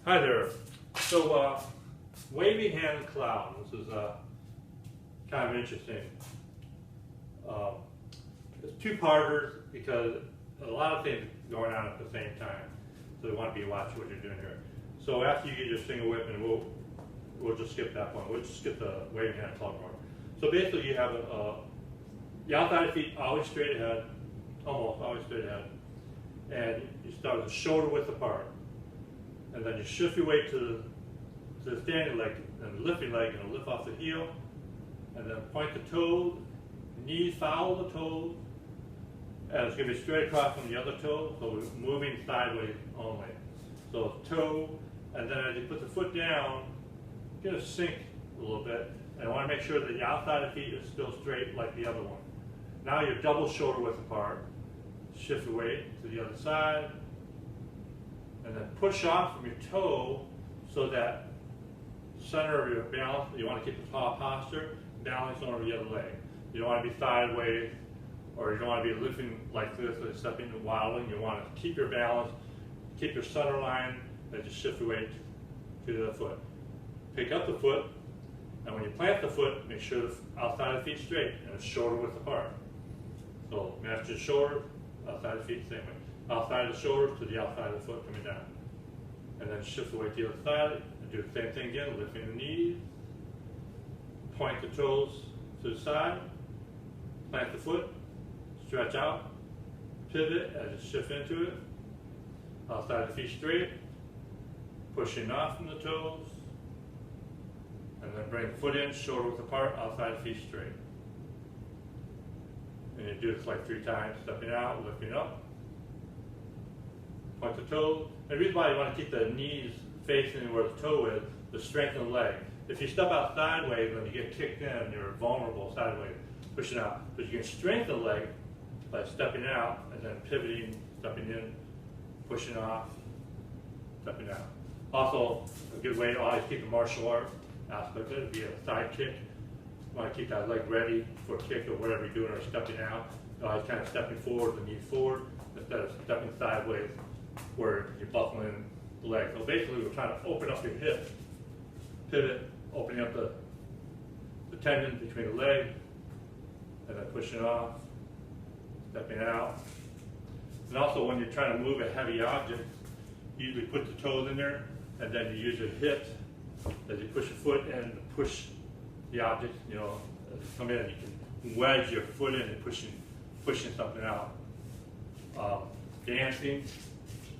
Hi there. So, wavy hand clown. This is kind of interesting. It's two-parters because a lot of things going on at the same time. So, you want to be watching what you're doing here. So, after you get your single whip, and we'll just skip that one. We'll just skip the wavy hand clown part. So, basically, you have the outside of the feet always straight ahead, almost always straight ahead, and you start with the shoulder width apart. And then you shift your weight to the standing leg and lift your leg and lift off the heel. And then point the toes, knees follow the toes. And it's going to be straight across from the other toe, so we're moving sideways only. So toe, and then as you put the foot down, you're going to sink a little bit. And I want to make sure that the outside of the feet is still straight like the other one. Now you're double shoulder width apart. Shift your weight to the other side. And then push off from your toe so that center of your balance, you want to keep the top posture, balance over the other leg. You don't want to be sideways, or you don't want to be lifting like this, or stepping and waddling. You want to keep your balance, keep your center line, and just shift your weight to the foot. Pick up the foot, and when you plant the foot, make sure the outside of the feet straight and it's shoulder width apart. So match your shoulder, outside of the feet, same way. Outside of the shoulders to the outside of the foot coming down. And then shift the weight to the other side and do the same thing again, lifting the knees, point the toes to the side, plant the foot, stretch out, pivot as you shift into it, outside of the feet straight, pushing off from the toes, and then bring the foot in, shoulder width apart, outside of the feet straight. And you do this like 3 times, stepping out, lifting up. Point the toes. And the reason why you want to keep the knees facing where the toe is to strengthen the leg. If you step out sideways, when you get kicked in, you're vulnerable sideways, pushing out. But you can strengthen the leg by stepping out and then pivoting, stepping in, pushing off, stepping out. Also, a good way to always keep the martial art aspect of it would be a side kick. You want to keep that leg ready for a kick or whatever you're doing, or stepping out. You're always kind of stepping forward, the knees forward, instead of stepping sideways where you're buckling the leg. So basically we're trying to open up your hip, pivot, opening up the tendon between the leg, and then pushing off, stepping out. And also when you're trying to move a heavy object, you usually put the toes in there, and then you use your hips as you push your foot in to push the object, as you come in, you can wedge your foot in and pushing something out. Dancing,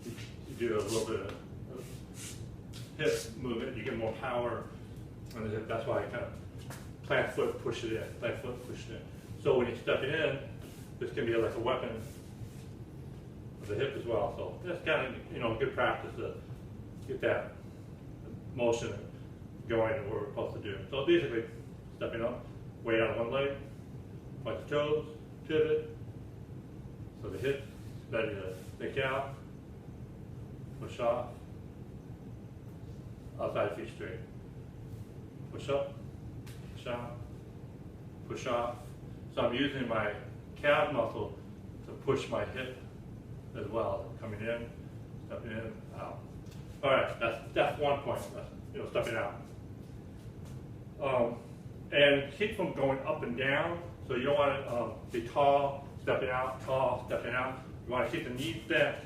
you do a little bit of hip movement, you get more power on the hip. That's why I kind of plant foot, push it in, plant foot, push it in. So when you're stepping in, this can be like a weapon of the hip as well. So that's kind of good practice to get that motion going and what we're supposed to do. So basically, stepping up, weight on one leg, point the toes, pivot, so the hip is ready to stick out, push off, outside feet straight, push up, push out, push off. So I'm using my calf muscle to push my hip as well, coming in, stepping in, out. All right, that's one point, stepping out. And keep from going up and down, so you don't want to be tall, stepping out, tall, stepping out. You want to keep the knees bent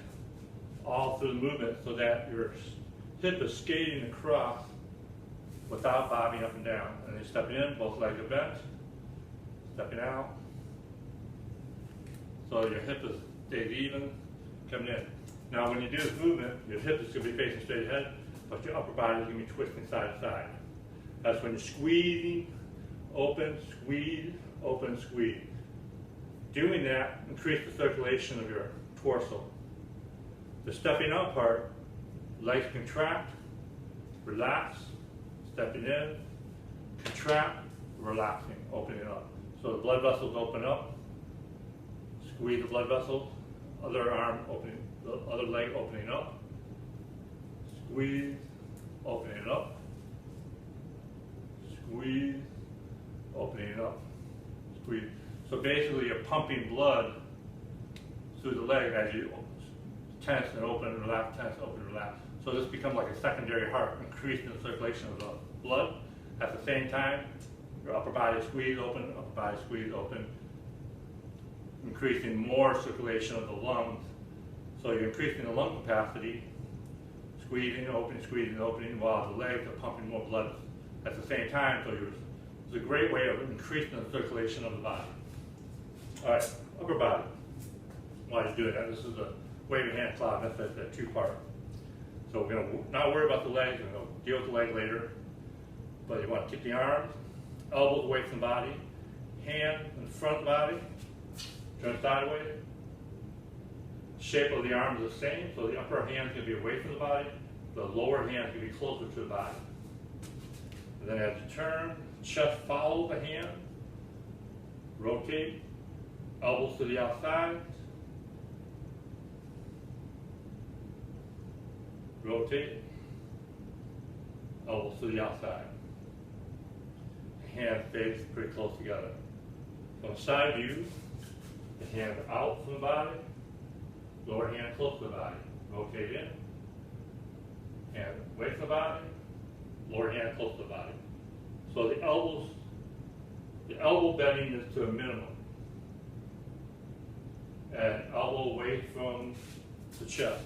all through the movement so that your hip is skating across without bobbing up and down. And then stepping in, both legs are bent, stepping out. So your hip stays even, coming in. Now when you do this movement, your hip is going to be facing straight ahead, but your upper body is going to be twisting side to side. That's when you're squeezing, open, squeeze, open, squeeze. Doing that increases the circulation of your torso. The stepping out part, legs contract, relax, stepping in, contract, relaxing, opening up. So the blood vessels open up, squeeze the blood vessels, other arm opening, the other leg opening up, squeeze, opening up, squeeze, opening up, squeeze. So basically you're pumping blood through the leg as you tense and open and relax, tense, open, relax. So this becomes like a secondary heart, increasing the circulation of the blood. At the same time, your upper body squeeze open, upper body squeeze open, increasing more circulation of the lungs. So you're increasing the lung capacity, squeezing, opening, while the legs are pumping more blood at the same time. So it's a great way of increasing the circulation of the body. All right, upper body. While you're doing that, this is a waving hand cloud. That's a two-part. So we're going to not worry about the legs. We're going to deal with the leg later. But you want to keep the arms, elbows away from the body, hand in front of the body, turn sideways. Shape of the arm is the same, so the upper hand is going to be away from the body, the lower hand is going to be closer to the body. And then as you turn, chest follows the hand, rotate, elbows to the outside, rotate, elbows to the outside. Hand stays pretty close together. From side view, the hand out from the body, lower hand close to the body. Rotate in, hand away from the body, lower hand close to the body. So the elbow bending is to a minimum. And elbow away from the chest.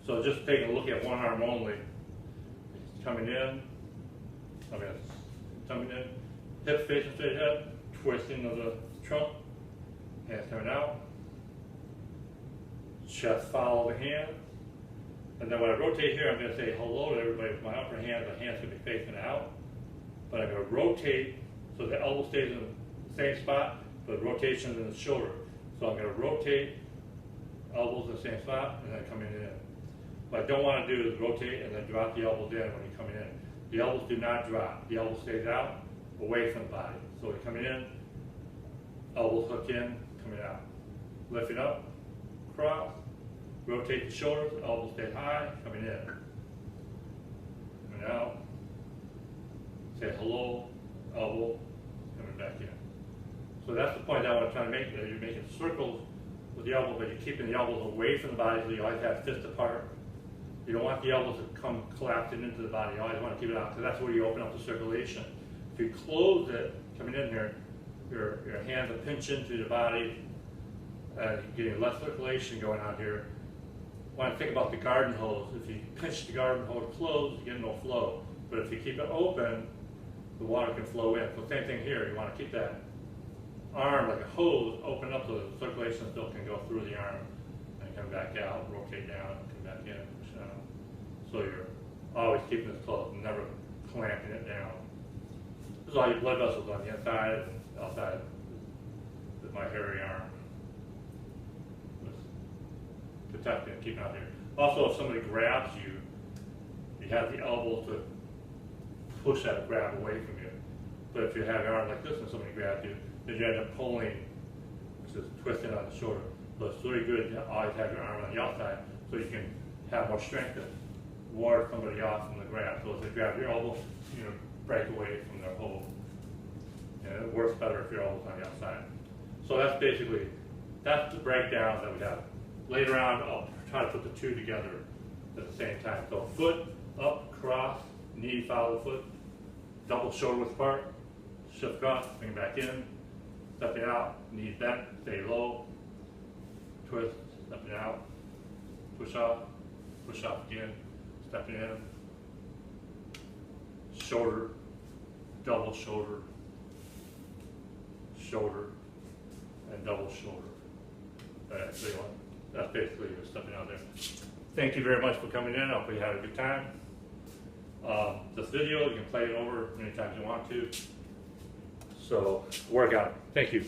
So just taking a look at one arm only. Coming in, coming in, hips facing straight ahead, twisting of the trunk, hands coming out, chest follow the hand, and then when I rotate here, I'm going to say hello to everybody with my upper hand. The hand's going to be facing out, but I'm going to rotate so the elbow stays in the same spot, but rotation in the shoulder. So I'm going to rotate, elbows in the same spot, and then coming in. What I don't want to do is rotate and then drop the elbows in when you're coming in. The elbows do not drop. The elbow stays out, away from the body. So you're coming in, elbows hook in, coming out. Lifting up, cross, rotate the shoulders, elbows stay high, coming in. Coming out, say hello, elbow, coming back in. So that's the point that I want to try to make there. You're making circles with the elbow, but you're keeping the elbows away from the body, so you always have fists apart. You don't want the elbows to come collapsing into the body. You always want to keep it out, because that's where you open up the circulation. If you close it, coming in here, your hands will pinch into the body, you're getting less circulation going on here. Want to think about the garden hose. If you pinch the garden hose closed, you get no flow. But if you keep it open, the water can flow in. So same thing here. You want to keep that arm like a hose open up so the circulation still can go through the arm and come back out, rotate down, come back in, push down. So you're always keeping this closed, never clamping it down. This is all your blood vessels on the inside and outside with my hairy arm. Just protecting it, keeping it out here. Also, if somebody grabs you, you have the elbow to push that grab away from you. But if you have your arm like this and somebody grabs you, then you end up pulling, which is twisting on the shoulder. So it's really good to always have your arm on the outside so you can have more strength to ward somebody off from the grab. So if they grab your elbow, break away from their hold. And it works better if your elbow's on the outside. So that's basically, that's the breakdown that we have. Later on, I'll try to put the two together at the same time. So foot up, cross, knee follow the foot, double shoulder width apart, shift across, bring it back in, stepping out, knees bent, stay low, twist, stepping out, push off again, stepping in, shoulder, double shoulder, shoulder, and double shoulder. That's basically your stepping out there. Thank you very much for coming in. I hope you had a good time. This video, you can play it over many times you want to. So work out. Thank you.